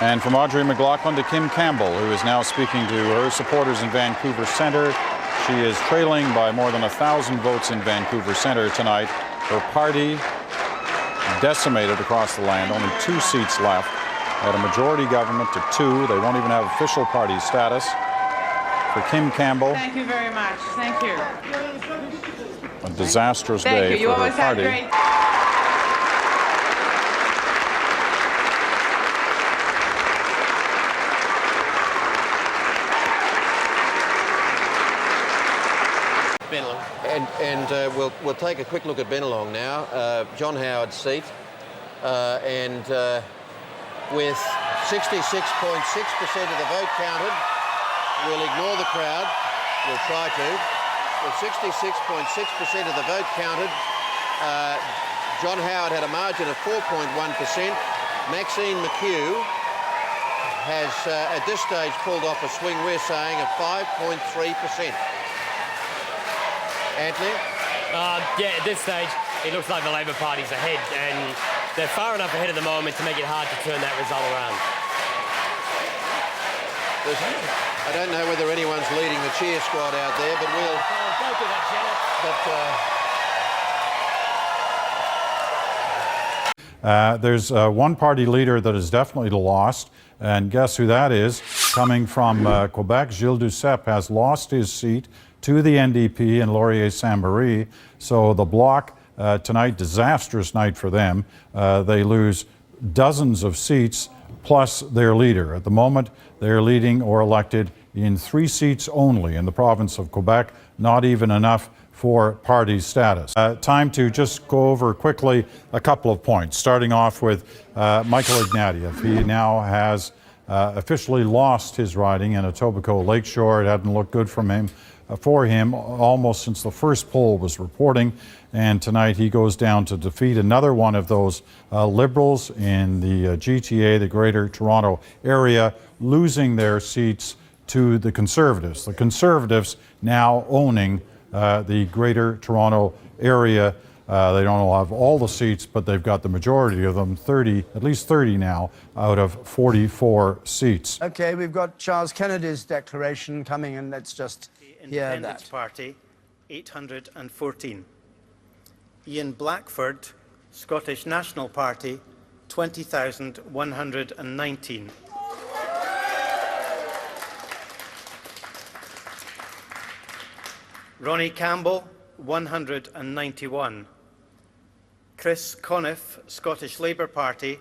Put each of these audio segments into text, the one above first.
And from Audrey McLaughlin to Kim Campbell, who is now speaking to her supporters in Vancouver Centre. She is trailing by more than 1,000 votes in Vancouver Centre tonight. Her party decimated across the land, only 2 seats left. Had a majority government to 2. They won't even have official party status. For Kim Campbell. Thank you very much. Thank you. A disastrous day for her party. And we'll take a quick look at Bennelong now. John Howard's seat, and with 66.6% of the vote counted, we'll ignore the crowd. We'll try to. With 66.6% of the vote counted, John Howard had a margin of 4.1%. Maxine McHugh has at this stage pulled off a swing, we're saying, of 5.3%. Anthony? Yeah, at this stage, it looks like the Labor Party's ahead, and they're far enough ahead at the moment to make it hard to turn that result around. I don't know whether anyone's leading the cheer squad out there, but we'll... Don't do that, Janet. There's one party leader that is definitely lost, and guess who that is? Coming from Quebec, Gilles Duceppe has lost his seat to the NDP and Laurier-Sainte-Marie. So the Bloc tonight, disastrous night for them. They lose dozens of seats plus their leader. At the moment, they're leading or elected in 3 seats only in the province of Quebec, not even enough for party status. Time to just go over quickly a couple of points, starting off with Michael Ignatieff. He now has officially lost his riding in Etobicoke-Lakeshore. It hadn't looked good for him almost since the first poll was reporting, and tonight he goes down to defeat another one of those Liberals in the GTA, the Greater Toronto Area, losing their seats to the Conservatives. The Conservatives now owning the Greater Toronto Area. They don't have all the seats, but they've got the majority of them, 30, at least 30 now, out of 44 seats. Okay, we've got Charles Kennedy's declaration coming, and let's just hear that. Party, 814. Ian Blackford, Scottish National Party, 20,119. Ronnie Campbell, 191. Chris Conniff, Scottish Labour Party,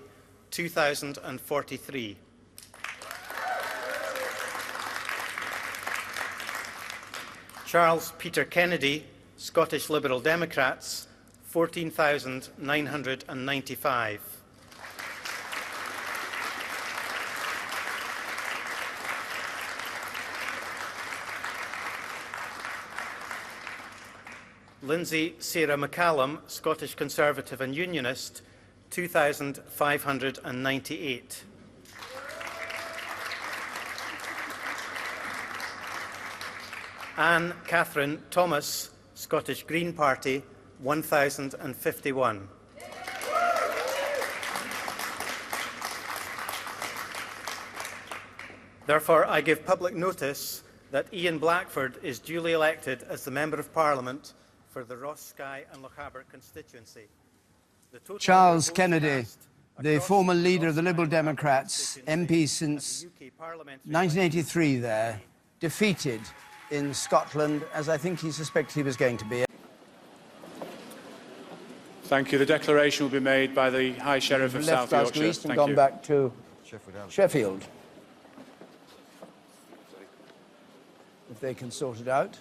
2,043. Charles Peter Kennedy, Scottish Liberal Democrats, 14,995. Lindsay Sarah McCallum, Scottish Conservative and Unionist, 2,598. Anne Catherine Thomas, Scottish Green Party, 1,051. Therefore, I give public notice that Ian Blackford is duly elected as the Member of Parliament for the Ross, Skye and Lochaber constituency. Charles Kennedy, the former leader of the Liberal Democrats, MP since 1983 there, defeated in Scotland, as I think he suspected he was going to be. Thank you. The declaration will be made by the High Sheriff of South Left Yorkshire. East and gone back to Sheffield. If they can sort it out.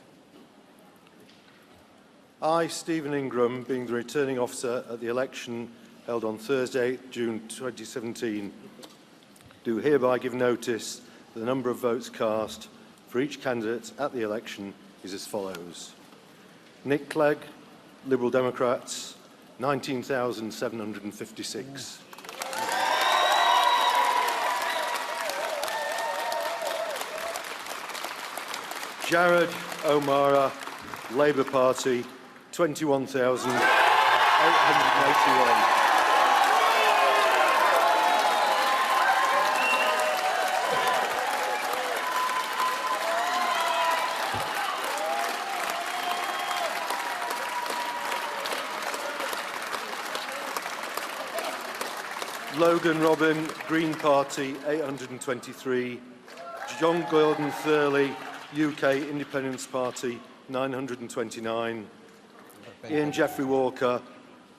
I, Stephen Ingram, being the returning officer at the election held on Thursday, June 2017, do hereby give notice that the number of votes cast for each candidate at the election is as follows. Nick Clegg, Liberal Democrats, 19,756. Jared O'Mara, Labour Party, 21,881. Logan Robin, Green Party, 823. John Gordon Thurley, UK Independence Party, 929. Ian Jeffrey Walker,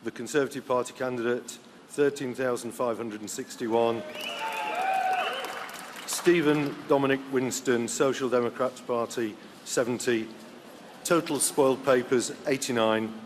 the Conservative Party candidate, 13,561. Stephen Dominic Winston, Social Democrats Party, 70. Total spoiled papers, 89.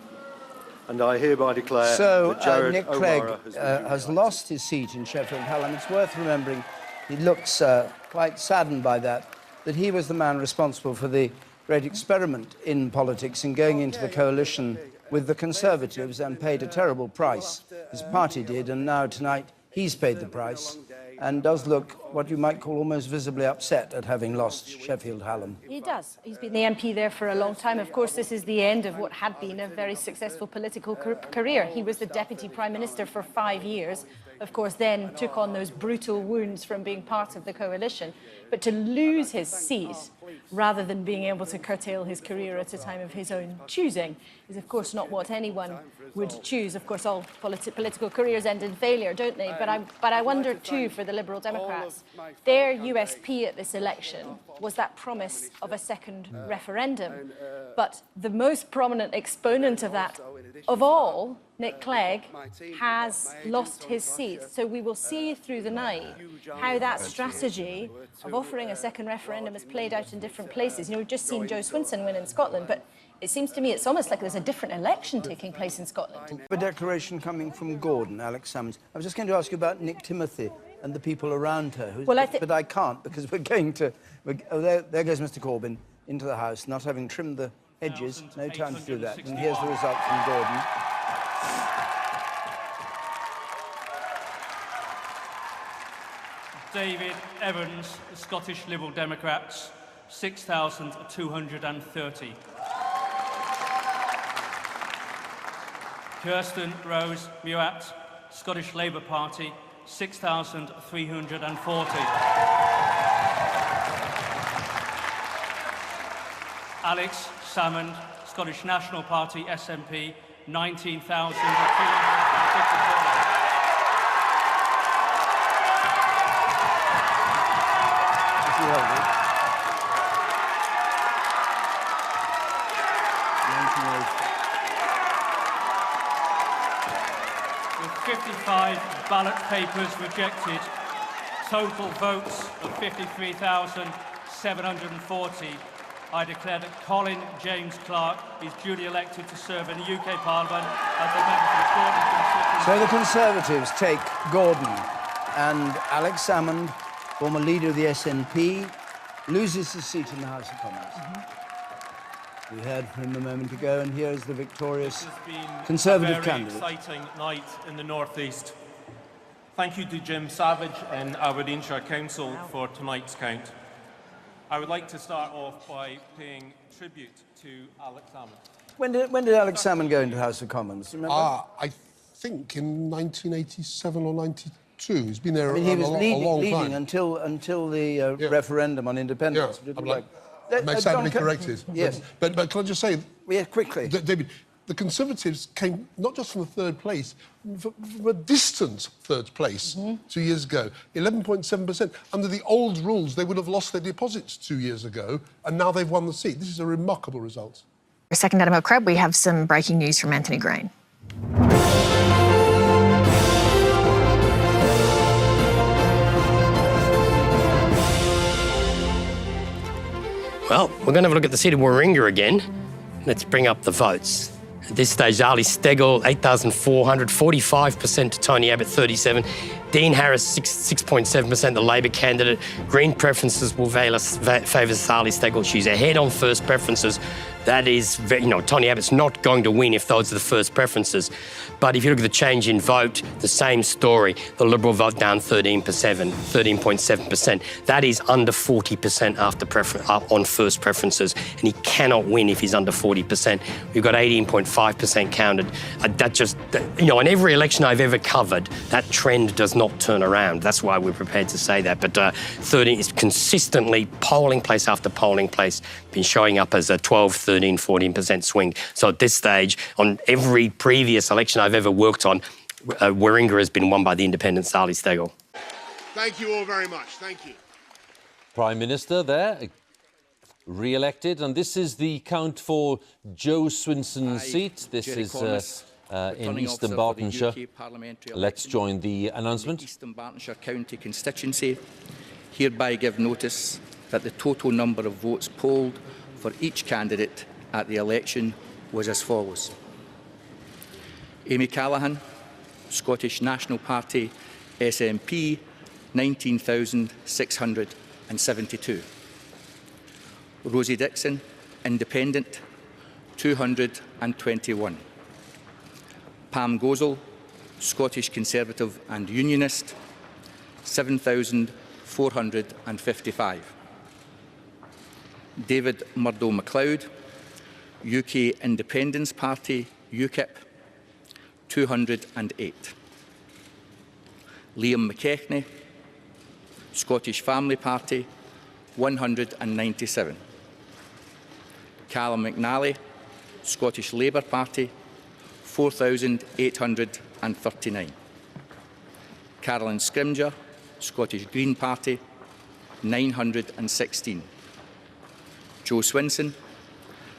And I hereby declare that Jared Nick O'Mara Clegg has lost his seat in Sheffield Hallam. It's worth remembering, he looks quite saddened by that he was the man responsible for the great experiment in politics in going into the coalition with the Conservatives and paid a terrible price. His party did, and now tonight he's paid the price and does look what you might call almost visibly upset at having lost Sheffield Hallam. He does. He's been the MP there for a long time. Of course, this is the end of what had been a very successful political career. He was the Deputy Prime Minister for 5 years. Of course, then took on those brutal wounds from being part of the coalition. But to lose his seat, rather than being able to curtail his career at a time of his own choosing, is of course not what anyone would choose. Of course, all political careers end in failure, don't they? But I wonder too, for the Liberal Democrats, their USP at this election was that promise of a second referendum. But the most prominent exponent of that of all, Nick Clegg, has lost his seat. So we will see through the night how that strategy of offering a second referendum has played out in different places. You know, we've just seen Joe Swinson win in Scotland, but it seems to me it's almost like there's a different election taking place in Scotland. A declaration coming from Gordon, Alex Salmond. I was just going to ask you about Nick Timothy and the people around her. But I can't, because we're going to... there goes Mr Corbyn into the House, not having trimmed the hedges. No time to do that. And here's the result from Gordon. David Evans, the Scottish Liberal Democrats, 6,230. Kirsten Rose Muat, Scottish Labour Party, 6,340. Alex Salmond, Scottish National Party, SNP, 19,354. With 55 ballot papers rejected, total votes of 53,740, I declare that Colin James Clark is duly elected to serve in the UK Parliament as a member for the Gordon constituency. So the Conservatives take Gordon, and Alex Salmond, former leader of the SNP, loses his seat in the House of Commons. We heard from him a moment ago, and here is the victorious Conservative candidate. It's been a very exciting night in the North East. Thank you to Jim Savage and Aberdeenshire Council for tonight's count. I would like to start off by paying tribute to Alex Salmond. When did Alex Salmond go into the House of Commons? Do you remember? I think in 1987 or 92. He's been there he was a long leading time. until the referendum on independence. Yeah, may sadly be corrected. Yes. But can I just say... Yeah, quickly. David, the Conservatives came not just from the third place, from a distant third place 2 years ago, 11.7%. Under the old rules, they would have lost their deposits 2 years ago, and now they've won the seat. This is a remarkable result. For Second Democrat, we have some breaking news from Anthony Green. Well, we're going to have a look at the seat of Warringah again. Let's bring up the votes. At this stage, Ali Steggall, 8,400, 45% to Tony Abbott, 37. Dean Harris, 6.7%, the Labor candidate. Green preferences will favour Sally Steggall. She's ahead on first preferences. That is, Tony Abbott's not going to win if those are the first preferences. But if you look at the change in vote, the same story. The Liberal vote down 13.7%. That is under 40% on first preferences, and he cannot win if he's under 40%. We've got 18.5% counted. In every election I've ever covered, that trend does not turn around. That's why we're prepared to say that. But 13 is consistently, polling place after polling place, been showing up as a 12, 13, 14% swing. So at this stage, on every previous election I've ever worked on, Warringah has been won by the independent Zali Steggall. Thank you all very much. Thank you. Prime Minister there, re-elected, and this is the count for Joe Swinson's seat. This is in East Dunbartonshire. Let's join the announcement. East Dunbartonshire County constituency hereby give notice that the total number of votes polled for each candidate at the election was as follows. Amy Callaghan, Scottish National Party, SNP, 19,672. Rosie Dickson, Independent, 221. Pam Gozal, Scottish Conservative and Unionist, 7,455. David Murdo-MacLeod, UK Independence Party, UKIP, 208. Liam McKechnie, Scottish Family Party, 197. Callum McNally, Scottish Labour Party, 4,839. Carolyn Scrimger, Scottish Green Party, 916. Joe Swinson,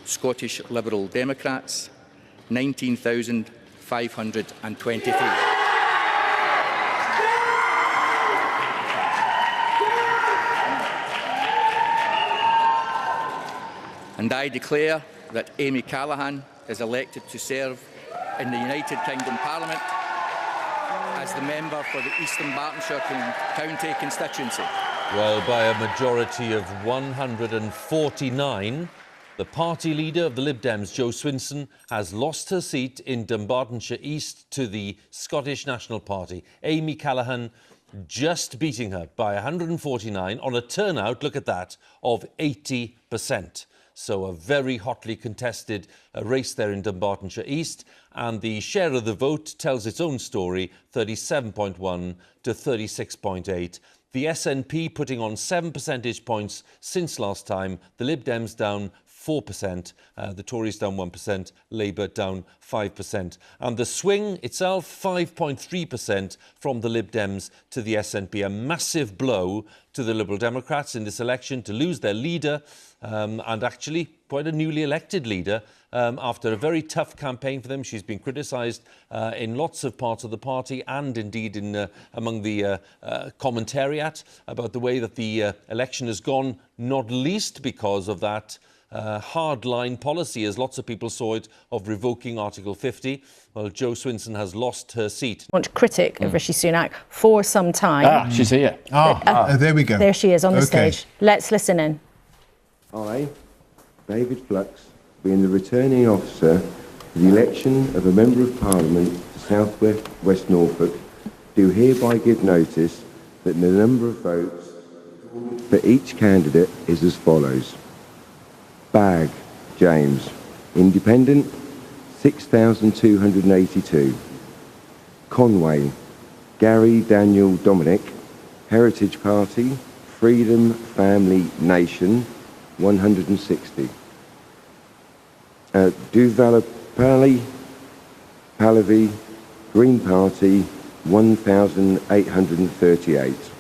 Scottish Liberal Democrats, 19,523. And I declare that Amy Callaghan is elected to serve in the United Kingdom Parliament as the member for the East Dunbartonshire County constituency. Well, by a majority of 149, the party leader of the Lib Dems, Joe Swinson, has lost her seat in Dunbartonshire East to the Scottish National Party. Amy Callaghan just beating her by 149 on a turnout, look at that, of 80%. So a very hotly contested race there in Dunbartonshire East, and the share of the vote tells its own story, 37.1 to 36.8. The SNP putting on 7 percentage points since last time, the Lib Dems down 4%, the Tories down 1%, Labour down 5%. And the swing itself, 5.3% from the Lib Dems to the SNP. A massive blow to the Liberal Democrats in this election to lose their leader, and actually quite a newly elected leader after a very tough campaign for them. She's been criticised in lots of parts of the party and indeed in among the commentariat about the way that the election has gone, not least because of that hardline policy, as lots of people saw it, of revoking Article 50. Well, Jo Swinson has lost her seat. Much critic of Rishi Sunak for some time. She's here. There we go. There she is on the stage. Let's listen in. I, David Flux, being the returning officer for the election of a Member of Parliament for South West Norfolk, do hereby give notice that the number of votes for each candidate is as follows. Bagg, James, Independent, 6,282. Conway, Gary Daniel Dominic, Heritage Party, Freedom Family Nation, 160. Duvalapalli, Pallavi, Green Party, 1,838.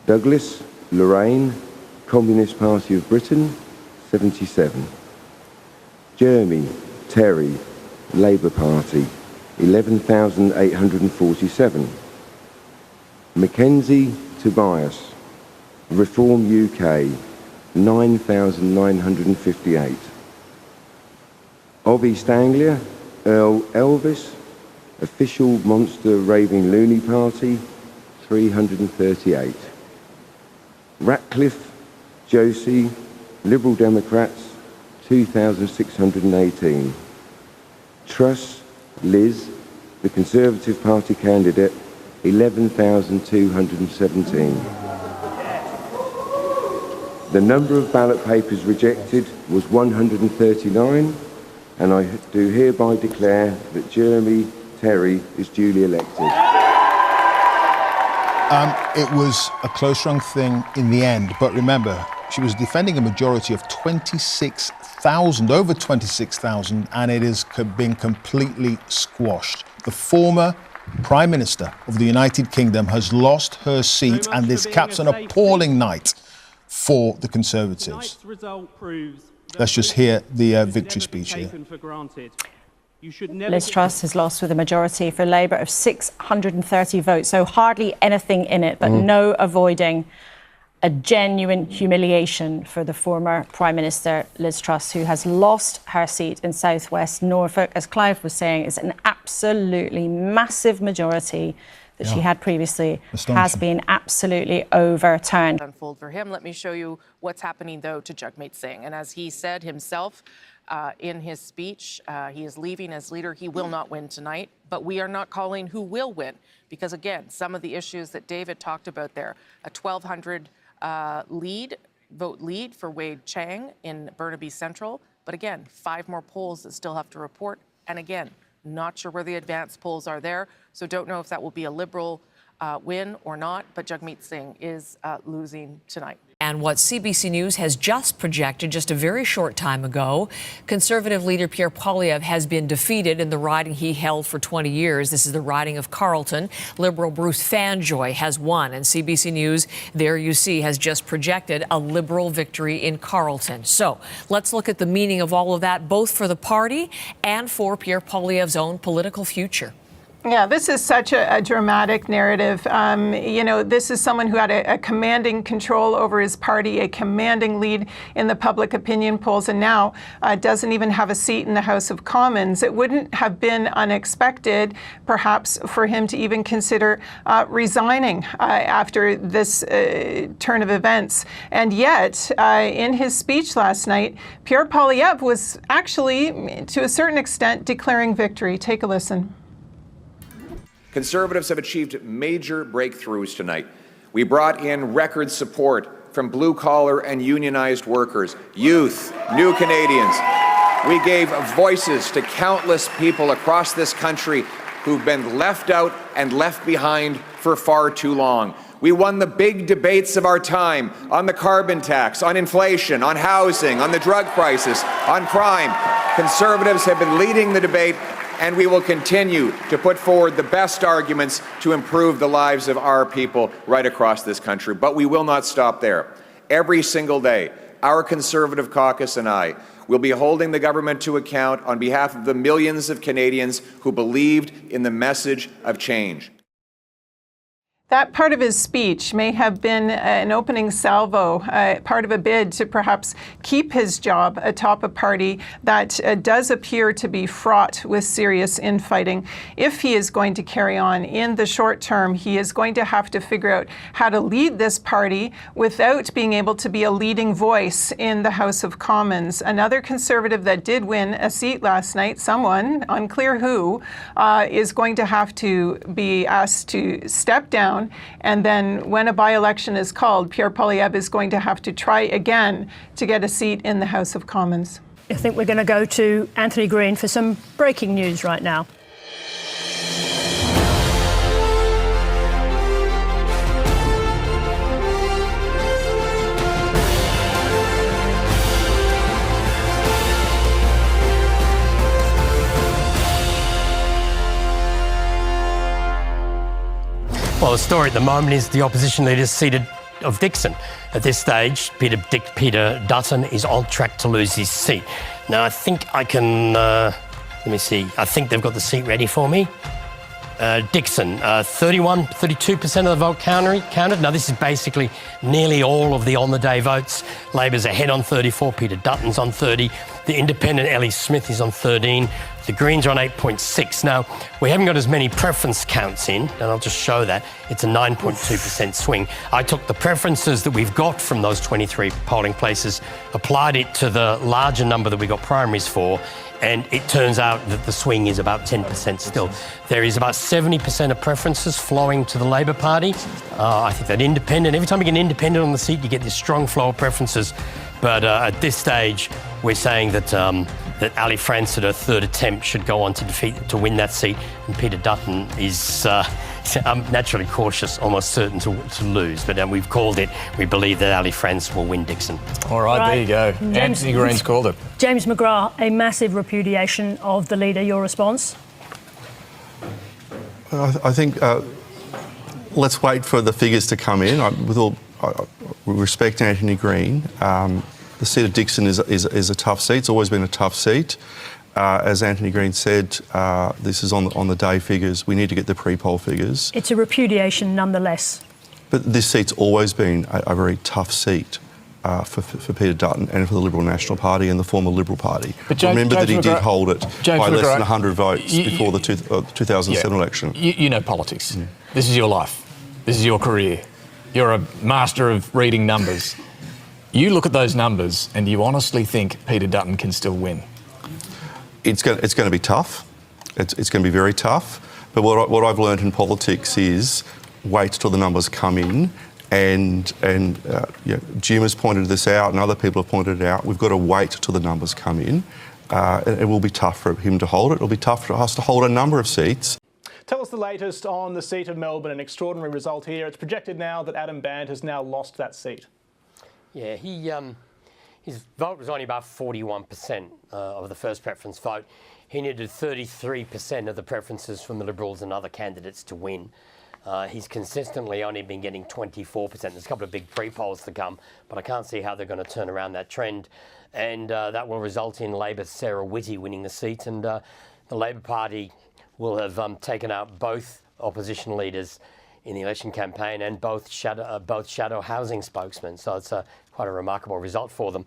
Douglas, Lorraine, Communist Party of Britain, 77. Jeremy, Terry, Labour Party, 11,847. Mackenzie, Tobias, Reform UK, 9,958. Of East Anglia, Earl Elvis, Official Monster Raving Loony Party, 338. Ratcliffe, Josie, Liberal Democrats, 2,618. Truss, Liz, the Conservative Party candidate, 11,217. The number of ballot papers rejected was 139, and I do hereby declare that Jeremy Terry is duly elected. It was a close-run thing in the end, but remember, she was defending a majority of 26,000, over 26,000, and it has been completely squashed. the former Prime Minister of the United Kingdom has lost her seat, and this caps an appalling night for the Conservatives. Let's just hear the victory speech here. Liz Truss has lost with a majority for Labour of 630 votes, so hardly anything in it, but no avoiding a genuine humiliation for the former Prime Minister, Liz Truss, who has lost her seat in South West Norfolk. As Clive was saying, it's an absolutely massive majority that she had previously has been absolutely overturned. Unfold for him. Let me show you what's happening, though, to Jagmeet Singh. And as he said himself in his speech, he is leaving as leader. He will not win tonight, but we are not calling who will win because, again, some of the issues that David talked about there, a 1,200 vote lead for Wade Chang in Burnaby Central. But again, 5 more polls that still have to report. And again, not sure where the advanced polls are there. So don't know if that will be a Liberal win or not. But Jagmeet Singh is losing tonight. And what CBC News has just projected just a very short time ago, Conservative leader Pierre Poilievre has been defeated in the riding he held for 20 years. This is the riding of Carleton. Liberal Bruce Fanjoy has won, and CBC News, there you see, has just projected a Liberal victory in Carleton. So let's look at the meaning of all of that, both for the party and for Pierre Poilievre's own political future. Yeah, this is such a dramatic narrative. You know, this is someone who had a commanding control over his party, a commanding lead in the public opinion polls, and now doesn't even have a seat in the House of Commons. It wouldn't have been unexpected, perhaps, for him to even consider resigning after this turn of events. And yet, in his speech last night, Pierre Poilievre was actually, to a certain extent, declaring victory. Take a listen. Conservatives have achieved major breakthroughs tonight. We brought in record support from blue-collar and unionized workers, youth, new Canadians. We gave voices to countless people across this country who've been left out and left behind for far too long. We won the big debates of our time on the carbon tax, on inflation, on housing, on the drug crisis, on crime. Conservatives have been leading the debate, and we will continue to put forward the best arguments to improve the lives of our people right across this country. But we will not stop there. Every single day, our Conservative caucus and I will be holding the government to account on behalf of the millions of Canadians who believed in the message of change. That part of his speech may have been an opening salvo, part of a bid to perhaps keep his job atop a party that does appear to be fraught with serious infighting. If he is going to carry on in the short term, he is going to have to figure out how to lead this party without being able to be a leading voice in the House of Commons. Another Conservative that did win a seat last night, someone, unclear who, is going to have to be asked to step down. And then when a by-election is called, Pierre Poilievre is going to have to try again to get a seat in the House of Commons. I think we're going to go to Anthony Green for some breaking news right now. Well, the story at the moment is the opposition leader seated of Dickson. At this stage, Peter Dutton is on track to lose his seat. Now, I think I can, let me see, I think they've got the seat ready for me. Dickson, 32% of the vote counted. Now, this is basically nearly all of the on-the-day votes. Labor's ahead on 34, Peter Dutton's on 30. The independent Ellie Smith is on 13. The Greens are on 8.6. Now, we haven't got as many preference counts in, and I'll just show that. It's a 9.2% swing. I took the preferences that we've got from those 23 polling places, applied it to the larger number that we got primaries for, and it turns out that the swing is about 10% still. There is about 70% of preferences flowing to the Labor Party. I think that independent, every time you get an independent on the seat, you get this strong flow of preferences. But at this stage, we're saying that that Ali France at her third attempt should go on to win that seat, and Peter Dutton is naturally cautious, almost certain to lose. But we've called it. We believe that Ali France will win Dickson. All right, there you go. Anthony Green's called it. James McGrath, a massive repudiation of the leader. Your response? I think let's wait for the figures to come in. With all respect to Anthony Green, the seat of Dickson is a tough seat. It's always been a tough seat. As Anthony Green said, this is on the day figures. We need to get the pre-poll figures. It's a repudiation nonetheless. But this seat's always been a very tough seat for Peter Dutton and for the Liberal National Party and the former Liberal Party. But remember that he did hold it by less than 100 votes before the 2007 election. You know politics. This is your life. This is your career. You're a master of reading numbers. You look at those numbers and you honestly think Peter Dutton can still win? It's going to be tough. It's going to be very tough. But what I've learned in politics is wait till the numbers come in. And Jim has pointed this out and other people have pointed it out. We've got to wait till the numbers come in. It will be tough for him to hold it. It'll be tough for us to hold a number of seats. Tell us the latest on the seat of Melbourne, an extraordinary result here. It's projected now that Adam Bandt has now lost that seat. Yeah, his vote was only about 41% of the first preference vote. He needed 33% of the preferences from the Liberals and other candidates to win. He's consistently only been getting 24%. There's a couple of big pre-polls to come, but I can't see how they're going to turn around that trend. And that will result in Labor's Sarah Whitty winning the seat. And the Labor Party will have taken out both opposition leaders in the election campaign and both shadow housing spokesmen. So it's quite a remarkable result for them.